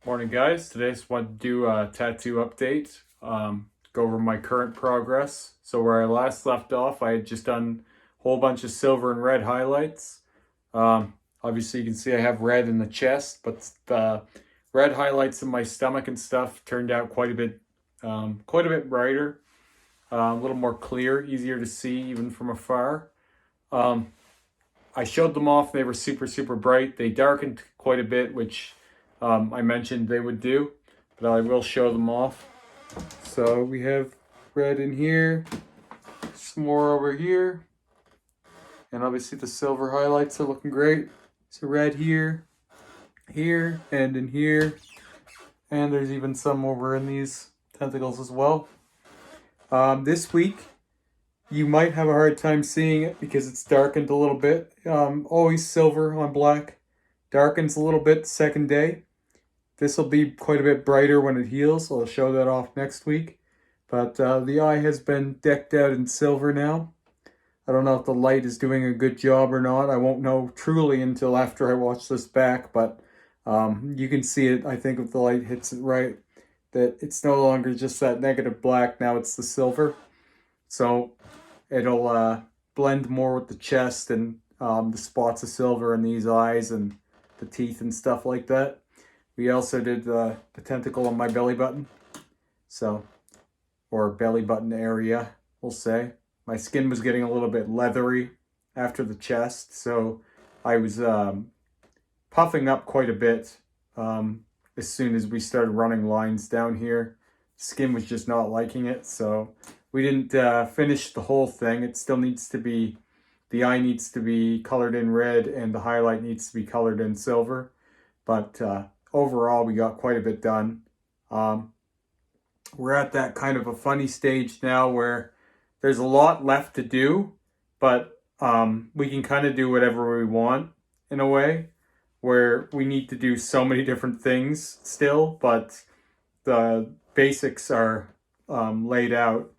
Morning guys, today I just wanted to do a tattoo update, go over my current progress. So where I last left off, I had just done a whole bunch of silver and red highlights. Obviously you can see I have red in the chest, but the red highlights in my stomach and stuff turned out quite a bit brighter, a little more clear, easier to see even from afar. I showed them off, they were super bright. They darkened quite a bit, which I mentioned they would do, but I will show them off. So we have red in here, some more over here, and obviously the silver highlights are looking great. So red here, here, and in here, and there's even some over in these tentacles as well. This week, you might have a hard time seeing it because it's darkened a little bit. Always silver on black, darkens a little bit the second day. This will be quite a bit brighter when it heals. I'll show that off next week. But the eye has been decked out in silver now. I don't know if the light is doing a good job or not. I won't know truly until after I watch this back. But you can see it, I think, if the light hits it right, that it's no longer just that negative black. Now it's the silver. So it'll blend more with the chest and the spots of silver in these eyes and the teeth and stuff like that. We also did the tentacle on my belly button, or belly button area, we'll say. My skin was getting a little bit leathery after the chest, so I was puffing up quite a bit as soon as we started running lines down here. Skin was just not liking it, so we didn't finish the whole thing. It still needs to be, the eye needs to be colored in red and the highlight needs to be colored in silver, but overall, we got quite a bit done. We're at that kind of a funny stage now where there's a lot left to do, but we can kind of do whatever we want in a way, where we need to do so many different things still, but the basics are laid out.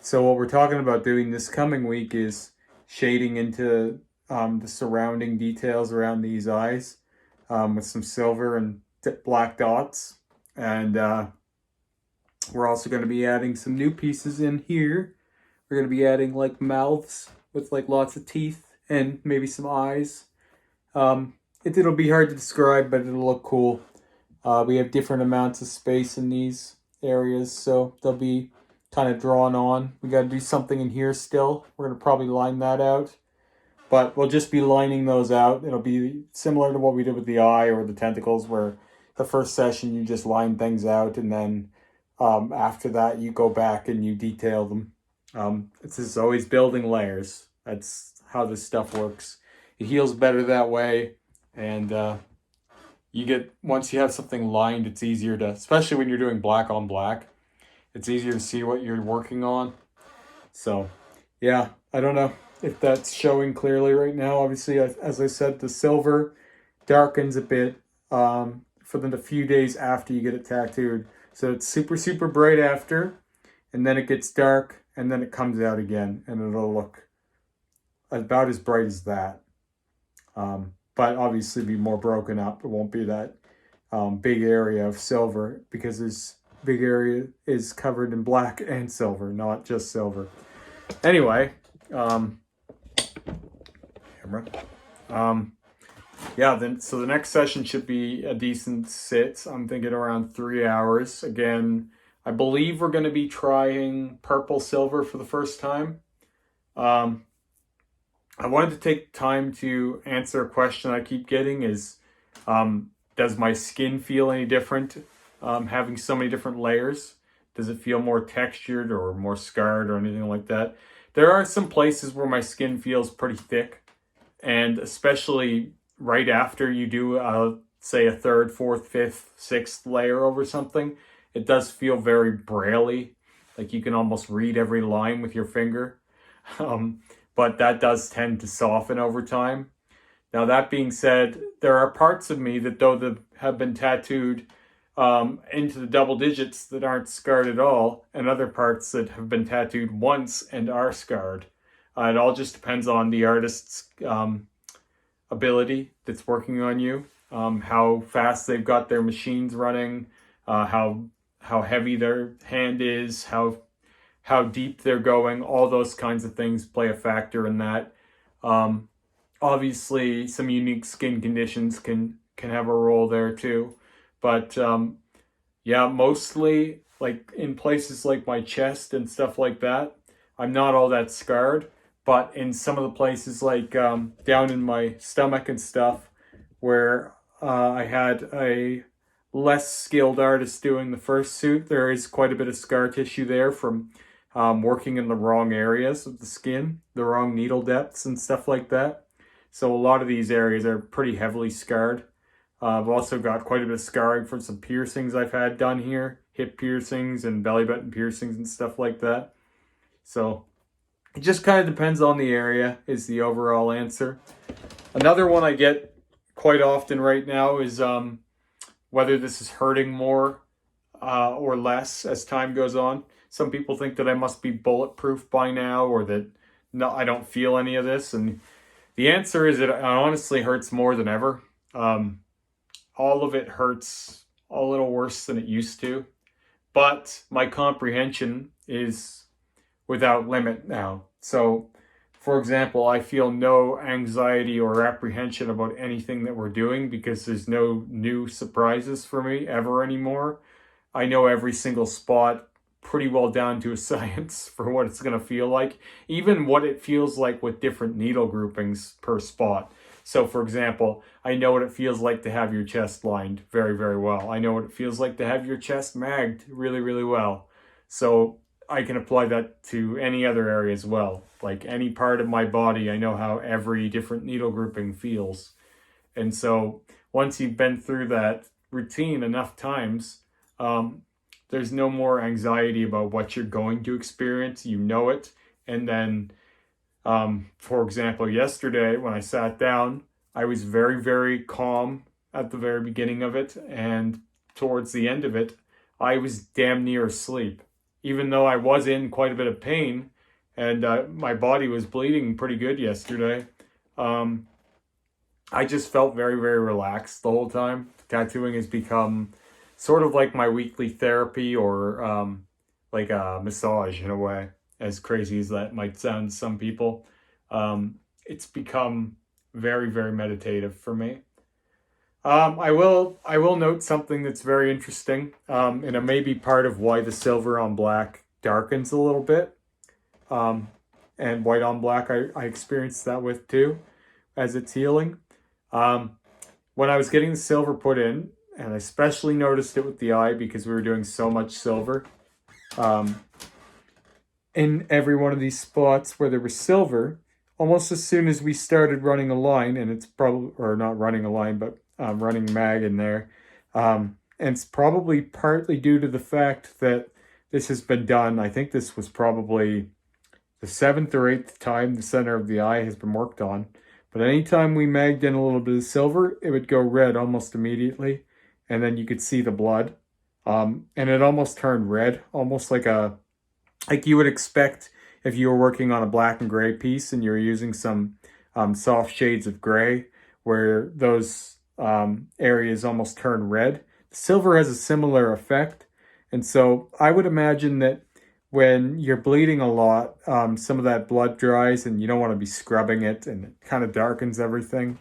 So what we're talking about doing this coming week is shading into the surrounding details around these eyes with some silver and black dots, and we're also going to be adding some new pieces in here. We're going to be adding like mouths with like lots of teeth and maybe some eyes. It'll be hard to describe, but it'll look cool. We have different amounts of space in these areas, so they'll be kind of drawn on. We got to do something in here still. We're going to probably line that out, but we'll just be lining those out. It'll be similar to what we did with the eye or the tentacles, where the first session you just line things out, and then after that you go back and you detail them. It's just always building layers. That's how this stuff works. It heals better that way, and once you have something lined, it's easier to, especially when you're doing black on black, it's easier to see what you're working on. So yeah, I don't know if that's showing clearly right now. Obviously, as I said, the silver darkens a bit for the few days after you get it tattooed. So it's super bright after, and then it gets dark, and then it comes out again, and it'll look about as bright as that. But obviously be more broken up. It won't be that big area of silver, because this big area is covered in black and silver, not just silver. Anyway, camera. Yeah, so the next session should be a decent sit. I'm thinking around 3 hours. Again, I believe we're going to be trying purple silver for the first time. I wanted to take time to answer a question I keep getting is, does my skin feel any different having so many different layers? Does it feel more textured or more scarred or anything like that? There are some places where my skin feels pretty thick, and especially right after you do, say, a third, fourth, fifth, sixth layer over something, it does feel very braille-y, like you can almost read every line with your finger. But that does tend to soften over time. Now, that being said, there are parts of me that, though have been tattooed into the double digits, that aren't scarred at all, and other parts that have been tattooed once and are scarred. It all just depends on the artist's ability that's working on you. how fast they've got their machines running, how heavy their hand is, how deep they're going. All those kinds of things play a factor in that. Um, Obviously, some unique skin conditions can have a role there too, but yeah, mostly like in places like my chest and stuff like that, I'm not all that scarred. But in some of the places like down in my stomach and stuff, where I had a less skilled artist doing the first suit, there is quite a bit of scar tissue there from working in the wrong areas of the skin, the wrong needle depths and stuff like that. So a lot of these areas are pretty heavily scarred. I've also got quite a bit of scarring from some piercings I've had done here, hip piercings and belly button piercings and stuff like that. So it just kind of depends on the area is the overall answer. Another one I get quite often right now is whether this is hurting more or less as time goes on. Some people think that I must be bulletproof by now, or that no, I don't feel any of this. And the answer is it honestly hurts more than ever. All of it hurts a little worse than it used to, but my comprehension is without limit now. So, for example, I feel no anxiety or apprehension about anything that we're doing because there's no new surprises for me ever anymore. I know every single spot pretty well down to a science for what it's going to feel like, even what it feels like with different needle groupings per spot. So, for example, I know what it feels like to have your chest lined very, very well. I know what it feels like to have your chest magged really, really well. So I can apply that to any other area as well. Like any part of my body, I know how every different needle grouping feels. And so once you've been through that routine enough times, there's no more anxiety about what you're going to experience. You know it. And then, for example, yesterday when I sat down, I was very, very calm at the very beginning of it. And towards the end of it, I was damn near asleep. Even though I was in quite a bit of pain and my body was bleeding pretty good yesterday, I just felt very, very relaxed the whole time. Tattooing has become sort of like my weekly therapy or like a massage in a way, as crazy as that might sound to some people. It's become very, very meditative for me. I will note something that's very interesting, and it may be part of why the silver on black darkens a little bit, and white on black I experienced that with too, as it's healing. When I was getting the silver put in, and I especially noticed it with the eye because we were doing so much silver, in every one of these spots where there was silver, almost as soon as we started running a line, and it's probably, or not running a line, but running mag in there. And it's probably partly due to the fact that this has been done. I think this was probably the 7th or 8th time the center of the eye has been worked on. But anytime we magged in a little bit of silver, it would go red almost immediately. And then you could see the blood. And it almost turned red, almost like you would expect if you were working on a black and gray piece and you were using some soft shades of gray, where those areas almost turn red. Silver has a similar effect. And so I would imagine that when you're bleeding a lot, some of that blood dries and you don't want to be scrubbing it, and it kind of darkens everything.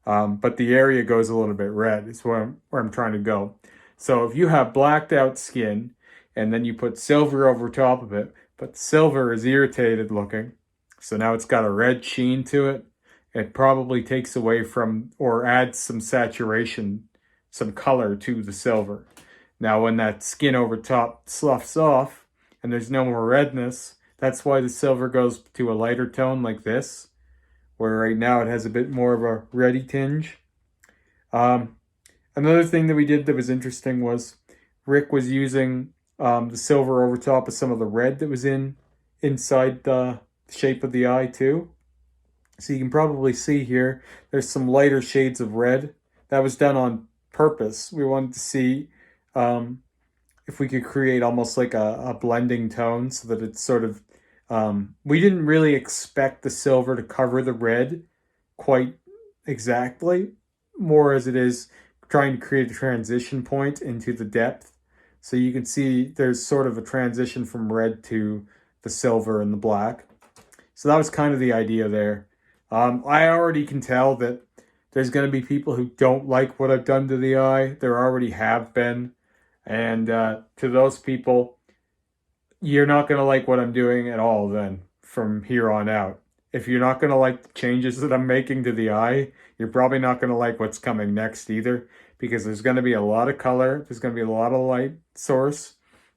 But the area goes a little bit red is where I'm trying to go. So if you have blacked out skin and then you put silver over top of it, but silver is irritated looking, so now it's got a red sheen to it, it probably takes away from or adds some saturation, some color to the silver. Now, when that skin over top sloughs off and there's no more redness, that's why the silver goes to a lighter tone like this, where right now it has a bit more of a reddy tinge. Another thing that we did that was interesting was Rick was using the silver over top of some of the red that was inside the shape of the eye too. So you can probably see here, there's some lighter shades of red. That was done on purpose. We wanted to see if we could create almost like a blending tone so that it's sort of, we didn't really expect the silver to cover the red quite exactly. more as it is trying to create a transition point into the depth. So you can see there's sort of a transition from red to the silver and the black. So that was kind of the idea there. I already can tell that there's going to be people who don't like what I've done to the eye. There already have been. And to those people, you're not going to like what I'm doing at all then from here on out. If you're not going to like the changes that I'm making to the eye, you're probably not going to like what's coming next either, because there's going to be a lot of color. There's going to be a lot of light source.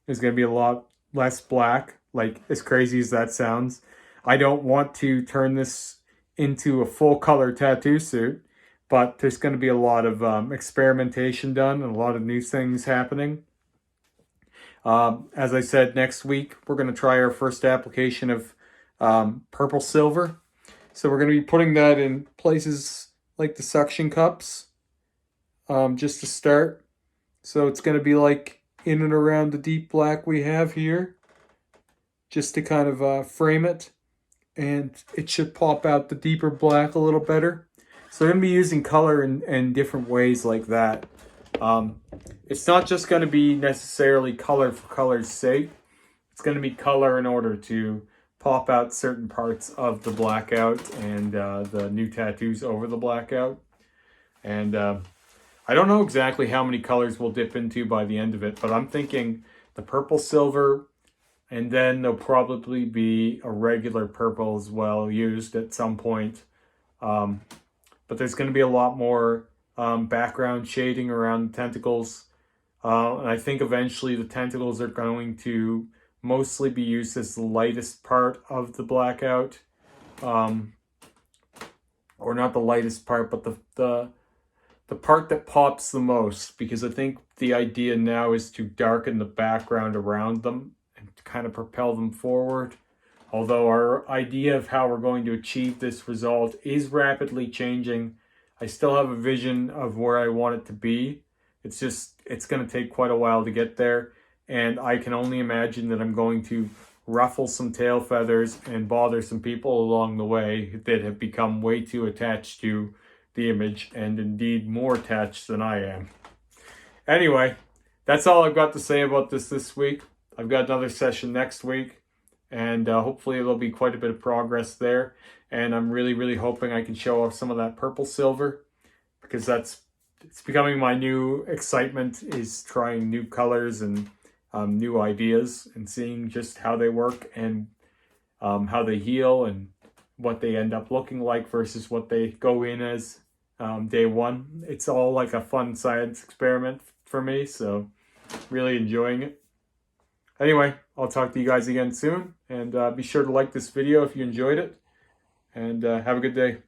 There's going to be a lot less black, like as crazy as that sounds. I don't want to turn this into a full color tattoo suit, but there's going to be a lot of experimentation done and a lot of new things happening. As I said, next week, we're going to try our first application of purple silver. So we're going to be putting that in places like the suction cups, just to start. So it's going to be like in and around the deep black we have here, just to kind of frame it. And it should pop out the deeper black a little better. So we're going to be using color in different ways like that. It's not just going to be necessarily color for color's sake. It's going to be color in order to pop out certain parts of the blackout and the new tattoos over the blackout. And I don't know exactly how many colors we'll dip into by the end of it, but I'm thinking the purple silver, and then there'll probably be a regular purple as well used at some point. But there's going to be a lot more background shading around the tentacles. And I think eventually the tentacles are going to mostly be used as the lightest part of the blackout. Or not the lightest part, but the part that pops the most. Because I think the idea now is to darken the background around them and to kind of propel them forward. Although our idea of how we're going to achieve this result is rapidly changing, I still have a vision of where I want it to be. It's going to take quite a while to get there. And I can only imagine that I'm going to ruffle some tail feathers and bother some people along the way that have become way too attached to the image, and indeed more attached than I am. Anyway, that's all I've got to say about this week. I've got another session next week, and hopefully there'll be quite a bit of progress there. And I'm really, really hoping I can show off some of that purple silver, because it's becoming my new excitement, is trying new colors and new ideas and seeing just how they work and how they heal and what they end up looking like versus what they go in as day one. It's all like a fun science experiment for me, so really enjoying it. Anyway, I'll talk to you guys again soon, and be sure to like this video if you enjoyed it, and have a good day.